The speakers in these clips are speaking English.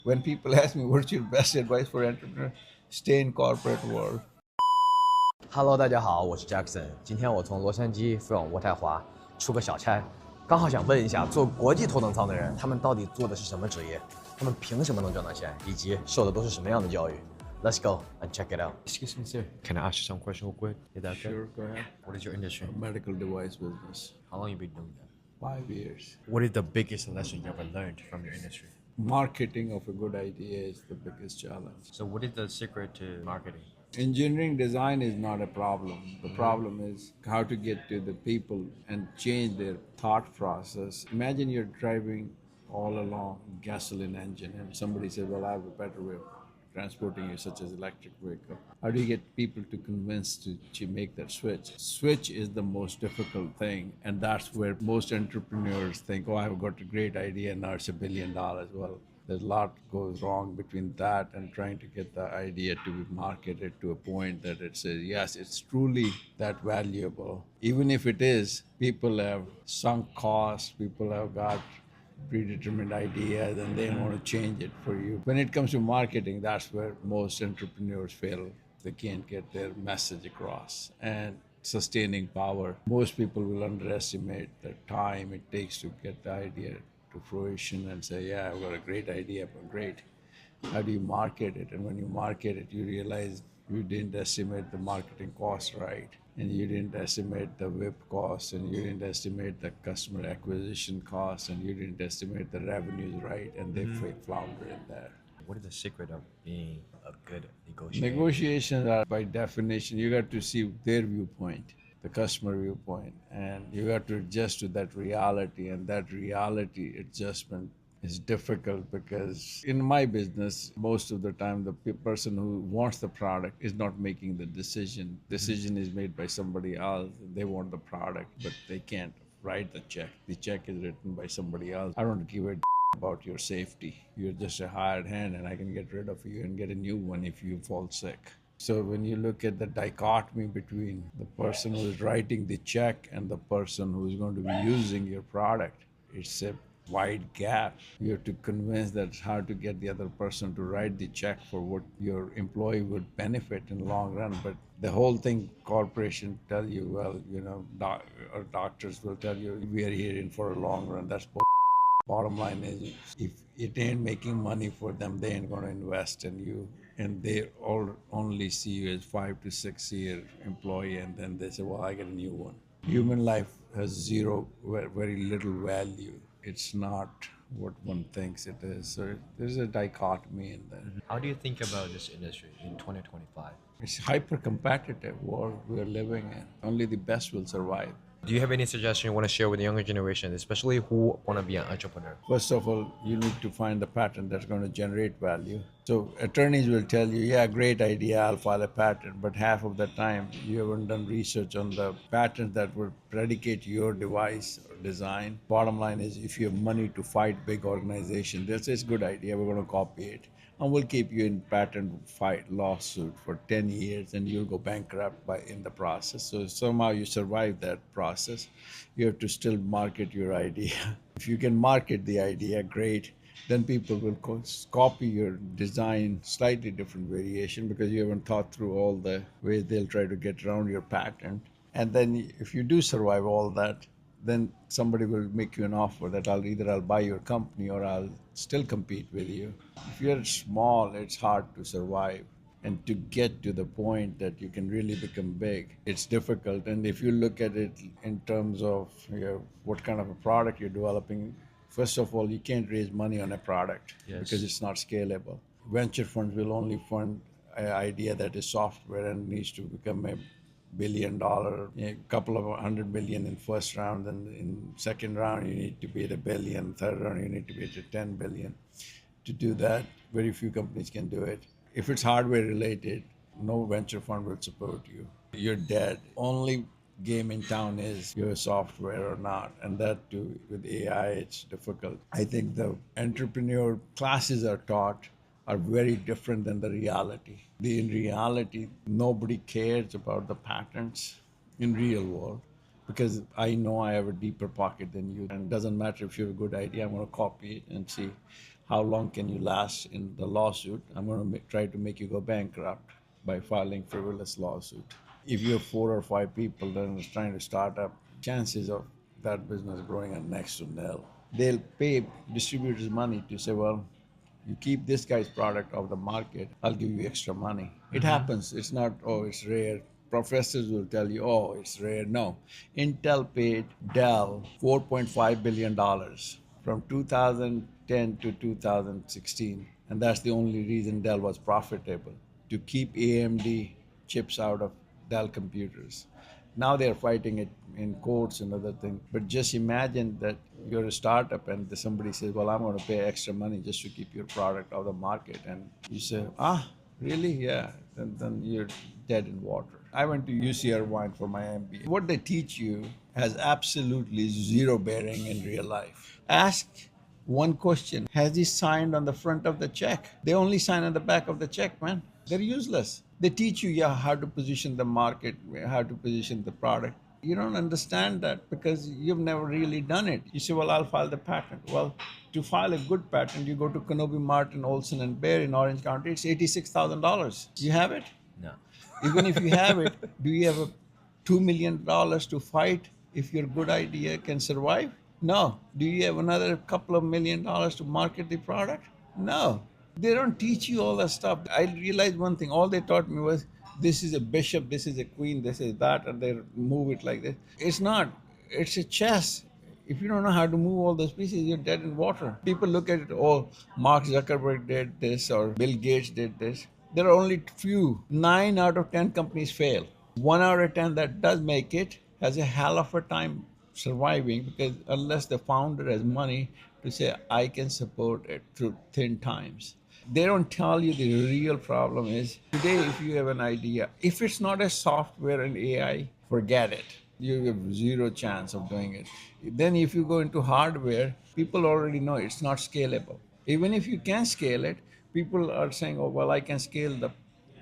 When people ask me what's your best advice for entrepreneur, stay in corporate world. Hello，大家好，我是 Jackson。今天我从洛杉矶飞往渥太华，出个小差，刚好想问一下，做国际头等舱的人，他们到底做的是什么职业？他们凭什么能赚到钱？以及受的都是什么样的教育？Let's go and check it out. Excuse me, sir. Can I ask you some question real quick? Is that okay? Sure, go ahead. What is your industry? Medical device business. How long you been doing that? 5 years. What is the biggest lesson you ever learned from your industry? Marketing of a good idea is the biggest challenge. So what is the secret to marketing? Engineering design is not a problem. The problem is how to get to the people and change their thought process. Imagine you're driving all along gasoline engine and somebody says, well, I have a better way of transporting you, such as electric vehicle. How do you get people to convince to make that switch? Switch is the most difficult thing, and that's where most entrepreneurs think, oh, I've got a great idea, now it's $1 billion. Well, there's a lot goes wrong between that and trying to get the idea to be marketed to a point that it says, yes, it's truly that valuable. Even if it is, people have sunk costs, people have got predetermined ideas and they want to change it for you. When it comes to marketing, that's where most entrepreneurs fail. They can't get their message across. And sustaining power, most people will underestimate the time it takes to get the idea to fruition and say, yeah, I've got a great idea, but great. How do you market it? And when you market it, you realize you didn't estimate the marketing cost right, and you didn't estimate the whip cost, and you didn't estimate the customer acquisition cost, and you didn't estimate the revenues right, and they flounder in there. What is the secret of being a good negotiator? Negotiations are, by definition, you got to see their viewpoint, the customer viewpoint, and you got to adjust to that reality, and that reality adjustment is difficult because in my business, most of the time, the person who wants the product is not making the decision. Decision is made by somebody else. They want the product, but they can't write the check. The check is written by somebody else. I don't give a about your safety. You're just a hired hand, and I can get rid of you and get a new one if you fall sick. So when you look at the dichotomy between the person who is writing the check and the person who is going to be using your product, it's a wide gap. You have to convince that how to get the other person to write the check for what your employee would benefit in the long run. But the whole thing, corporation tell you, well, or doctors will tell you, we are here in for a long run. That's bull. Bottom line is, if it ain't making money for them, they ain't going to invest in you. And they all only see you as 5 to 6 year employee, and then they say, well, I get a new one. Human life has zero, very little value. It's not what one thinks it is. So there's a dichotomy in there. How do you think about this industry in 2025? It's hyper competitive world we're living in. Only the best will survive. Do you have any suggestion you want to share with the younger generation, especially who want to be an entrepreneur? First of all, you need to find a patent that's going to generate value. So attorneys will tell you, yeah, great idea, I'll file a patent. But half of the time, you haven't done research on the patent that would predicate your device or design. Bottom line is, if you have money to fight big organizations, they'll say it's a good idea, we're going to copy it. And we'll keep you in patent fight lawsuit for 10 years and you'll go bankrupt in the process. So somehow you survive that process. You have to still market your idea. If you can market the idea, great. Then people will copy your design, slightly different variation, because you haven't thought through all the ways they'll try to get around your patent. And then if you do survive all that, then somebody will make you an offer that I'll buy your company or I'll still compete with you. If you're small, it's hard to survive. And to get to the point that you can really become big, it's difficult. And if you look at it in terms of what kind of a product you're developing, first of all, you can't raise money on a product because it's not scalable. Venture funds will only fund an idea that is software and needs to become a $1 billion, a couple of 100 million in first round, and in second round you need to be at $1 billion, third round you need to be at 10 billion. To do that, very few companies can do it. If it's hardware related, no venture fund will support you. You're dead. Only game in town is your software or not, and that too with AI it's difficult. I think the entrepreneur classes are taught are very different than the reality. In reality, nobody cares about the patents in real world because I know I have a deeper pocket than you. And it doesn't matter if you have a good idea, I'm going to copy it and see how long can you last in the lawsuit? I'm going to try to make you go bankrupt by filing frivolous lawsuit. If you have 4 or 5 people that are trying to start up, chances of that business growing are next to nil. They'll pay distributors money to say, well, you keep this guy's product off the market, I'll give you extra money. It happens. It's not, oh, it's rare. Professors will tell you, oh, it's rare. No. Intel paid Dell $4.5 billion from 2010 to 2016. And that's the only reason Dell was profitable, to keep AMD chips out of Dell computers. Now they're fighting it in courts and other things. But just imagine that you're a startup and somebody says, well, I'm going to pay extra money just to keep your product out of the market. And you say, really? Yeah. Then you're dead in water. I went to UC Irvine for my MBA. What they teach you has absolutely zero bearing in real life. Ask one question. Has he signed on the front of the check? They only sign on the back of the check, man. They're useless. They teach you, how to position the market, how to position the product. You don't understand that because you've never really done it. You say, well, I'll file the patent. Well, to file a good patent, you go to Knoby Martin, Olson and Bear in Orange County. It's $86,000. You have it? No. Even if you have it, do you have $2 million to fight if your good idea can survive? No. Do you have another couple of $1 million to market the product? No. They don't teach you all that stuff. I realized one thing. All they taught me was, this is a bishop, this is a queen, this is that, and they move it like this. It's not. It's a chess. If you don't know how to move all those pieces, you're dead in water. People look at it, oh, Mark Zuckerberg did this or Bill Gates did this. There are only few. 9 out of 10 companies fail. 1 out of 10 that does make it has a hell of a time surviving, because unless the founder has money to say, I can support it through thin times. They don't tell you the real problem is, today if you have an idea, if it's not a software and AI, forget it. You have zero chance of doing it. Then if you go into hardware, people already know it's not scalable. Even if you can scale it, people are saying, oh, well, I can scale the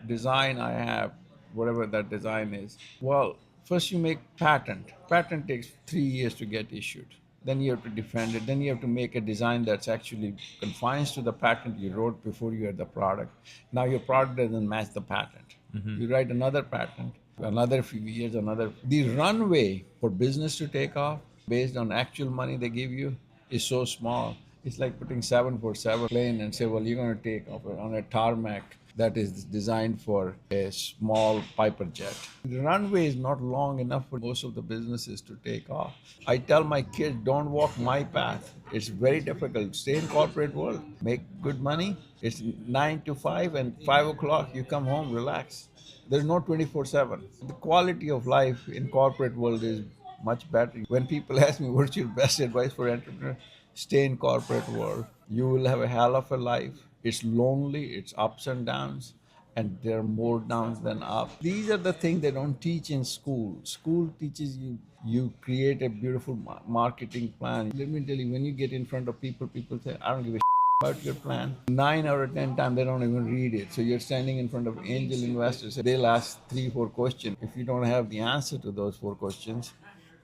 design I have, whatever that design is. Well, first you make patent. Patent takes 3 years to get issued. Then you have to defend it. Then you have to make a design that's actually confines to the patent you wrote before you had the product. Now your product doesn't match the patent. You write another patent, another few years, another. The runway for business to take off based on actual money they give you is so small. It's like putting 747 plane and say, well, you're going to take off on a tarmac that is designed for a small Piper jet. The runway is not long enough for most of the businesses to take off. I tell my kids, don't walk my path. It's very difficult. Stay in corporate world, make good money. It's 9 to 5 and 5 o'clock you come home, relax. There's no 24/7. The quality of life in corporate world is much better. When people ask me what's your best advice for entrepreneur, stay in corporate world. You will have a hell of a life. It's lonely, it's ups and downs, and there are more downs than ups. These are the things they don't teach in school. School teaches you create a beautiful marketing plan. Let me tell you, when you get in front of people, people say, I don't give a about your plan. 9 out of 10 times they don't even read it. So you're standing in front of angel investors. They'll ask 3-4 questions. If you don't have the answer to those 4 questions,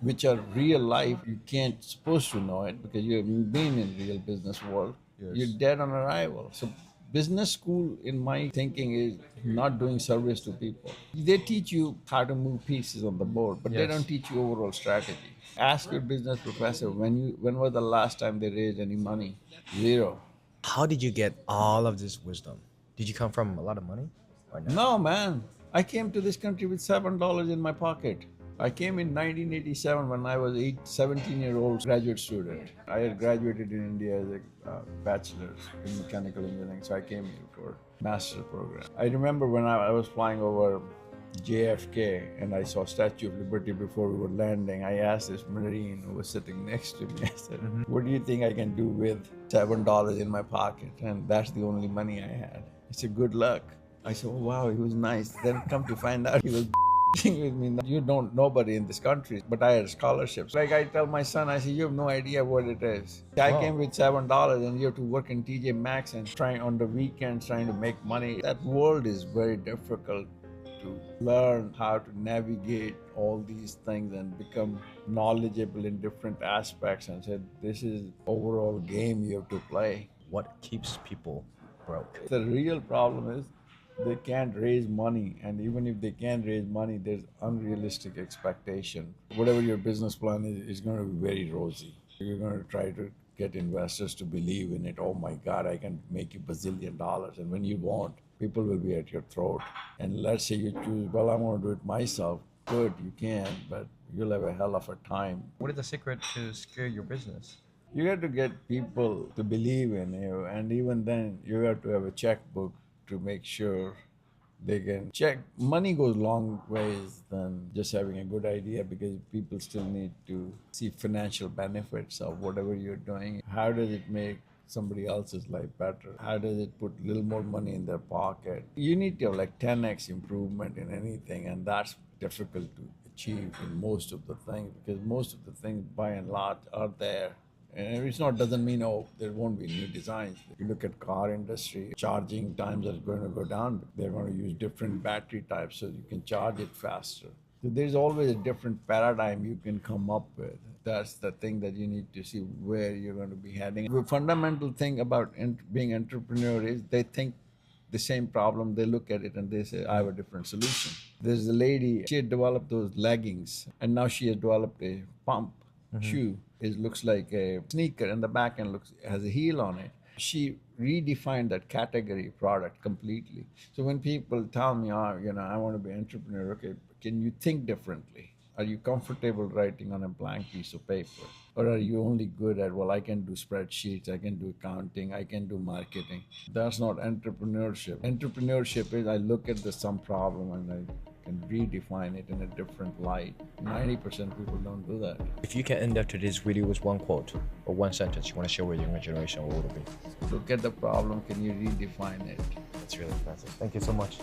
which are real life, you can't supposed to know it because you haven't been in real business world. Yes. You're dead on arrival. So business school, in my thinking, is not doing service to people. They teach you how to move pieces on the board, but they don't teach you overall strategy. Ask your business professor, when was the last time they raised any money? Zero. How did you get all of this wisdom? Did you come from a lot of money or not? No, man. I came to this country with $7 in my pocket. I came in 1987 when I was 17-year-old graduate student. I had graduated in India as a bachelor's in mechanical engineering, so I came here for master's program. I remember when I was flying over JFK and I saw Statue of Liberty before we were landing, I asked this Marine who was sitting next to me, I said, what do you think I can do with $7 in my pocket? And that's the only money I had. He said, good luck. I said, oh, wow, he was nice. Then come to find out he was with me. You don't nobody in this country, but I had scholarships. Like I tell my son, I say, you have no idea what it is. I came with $7 and you have to work in TJ Maxx and trying on the weekends trying to make money. That world is very difficult to learn how to navigate all these things and become knowledgeable in different aspects, and said this is overall game you have to play. What keeps people broke? The real problem is they can't raise money, and even if they can raise money, there's unrealistic expectation. Whatever your business plan is going to be very rosy. You're going to try to get investors to believe in it. Oh my God, I can make you $1 bazillion. And when you won't, people will be at your throat. And let's say you choose, well, I'm going to do it myself. Good, you can, but you'll have a hell of a time. What is the secret to scale your business? You have to get people to believe in you, and even then, you have to have a checkbook to make sure they can check. Money goes long ways than just having a good idea, because people still need to see financial benefits of whatever you're doing. How does it make somebody else's life better? How does it put a little more money in their pocket? You need to have like 10x improvement in anything, and that's difficult to achieve in most of the things, because most of the things by and large are there. And it's not doesn't mean there won't be new designs. If you look at car industry, charging times are going to go down. They're going to use different battery types so you can charge it faster. So there's always a different paradigm you can come up with. That's the thing that you need to see where you're going to be heading. The fundamental thing about being entrepreneur is they think the same problem, they look at it and they say, I have a different solution. There's a lady, she had developed those leggings, and now she has developed a pump shoe. It looks like a sneaker, and the back end has a heel on it. She redefined that category product completely. So when people tell me, oh, I want to be an entrepreneur, okay, can you think differently? Are you comfortable writing on a blank piece of paper? Or are you only good at, well, I can do spreadsheets, I can do accounting, I can do marketing? That's not entrepreneurship. Entrepreneurship is I look at some problem and I can redefine it in a different light. 90% people don't do that. If you can end up today's video with one quote or one sentence you want to share with the younger generation, what would it be? Look at the problem, can you redefine it? That's really impressive. Thank you so much.